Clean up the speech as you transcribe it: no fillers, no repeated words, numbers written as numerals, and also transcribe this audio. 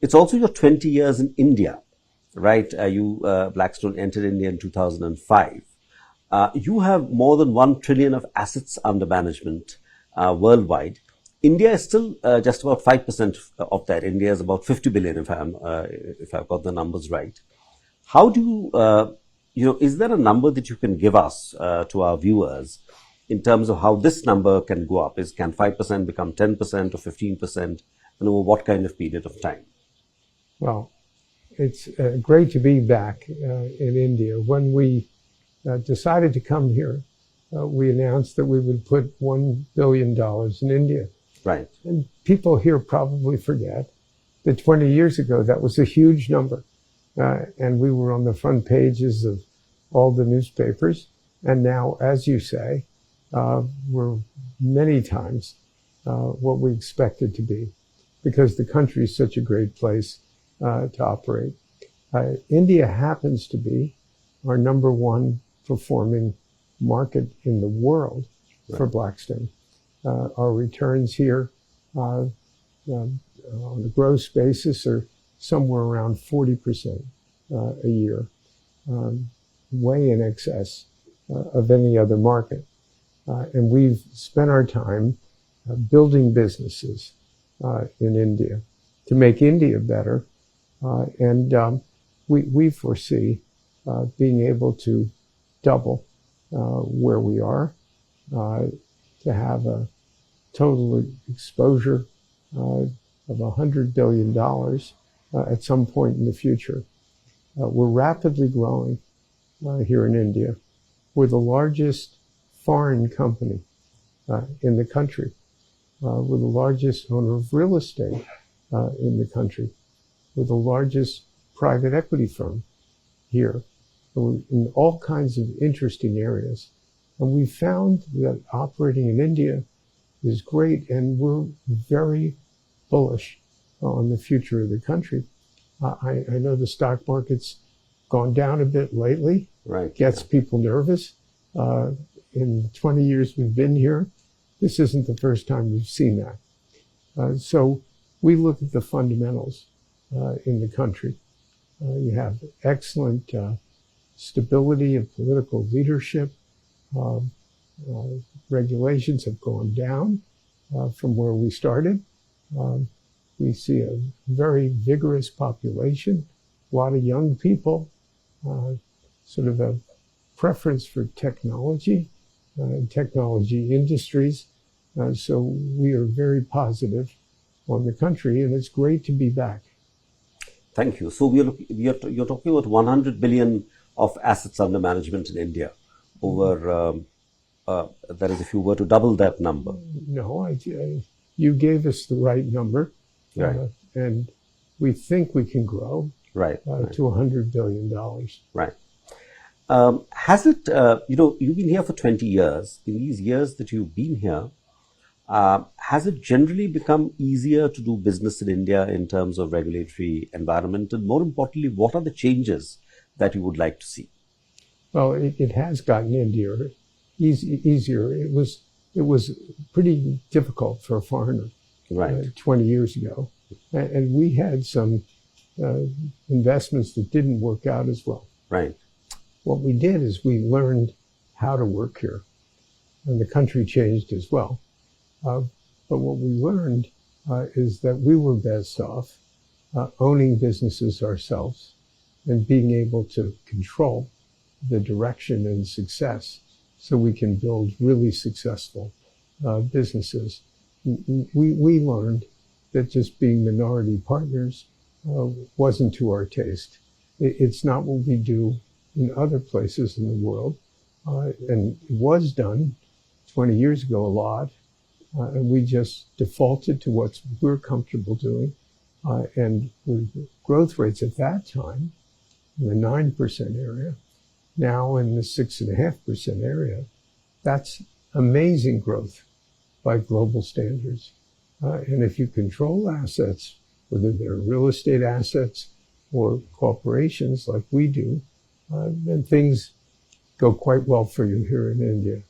It's also your 20 years in India, right? Blackstone entered India in 2005. You have more than 1 trillion of assets under management worldwide. India is still just about 5% of that. India is about 50 billion, if I've got the numbers right. How do you, is there a number that you can give us to our viewers in terms of how this number can go up? Can 5% become 10% or 15%, and over what kind of period of time? Well, it's great to be back in India. When we decided to come here, we announced that we would put $1 billion in India. Right. And people here probably forget that 20 years ago, that was a huge number. And we were on the front pages of all the newspapers. And now, as you say, we're many times what we expected to be, because the country is such a great place to operate. India happens to be our -- performing market in the world for Blackstone. Our returns here on a gross basis are somewhere around 40% a year, way in excess of any other market. And we've spent our time building businesses in India to make India better. And we foresee being able to double where we are, to have a total exposure of $100 billion at some point in the future. We're rapidly growing here in India. We're the largest foreign company in the country. We're the largest owner of real estate in the country. We're the largest private equity firm here. We're in all kinds of interesting areas. And we found that operating in India is great, and we're very bullish on the future of the country. I know the stock market's gone down a bit lately. Right. Gets people nervous. In 20 years we've been here, this isn't the first time we've seen that. So we look at the fundamentals in the country. You have excellent stability of political leadership. Regulations have gone down from where we started. We see a very vigorous population, a lot of young people, sort of a preference for technology and technology industries. So we are very positive on the country, and it's great to be back. Thank you. So you're talking about 100 billion of assets under management in India over, that is, if you were to double that number. No, you gave us the right number. Right. And we think we can grow to $100 billion. Right. Has it, you've been here for 20 years. In these years that you've been here, has it generally become easier to do business in India in terms of regulatory environment? And more importantly, what are the changes that you would like to see? Well, it has gotten easier. It was pretty difficult for a foreigner 20 years ago. And we had some investments that didn't work out as well. Right. What we did is we learned how to work here, and the country changed as well. But what we learned is that we were best off owning businesses ourselves and being able to control the direction and success so we can build really successful businesses. We learned that just being minority partners wasn't to our taste. It's not what we do in other places in the world. And it was done 20 years ago a lot. And we just defaulted to what we're comfortable doing. And with growth rates at that time in the 9% area, now in the 6.5% area, that's amazing growth by global standards. And if you control assets, whether they're real estate assets or corporations like we do, then things go quite well for you here in India.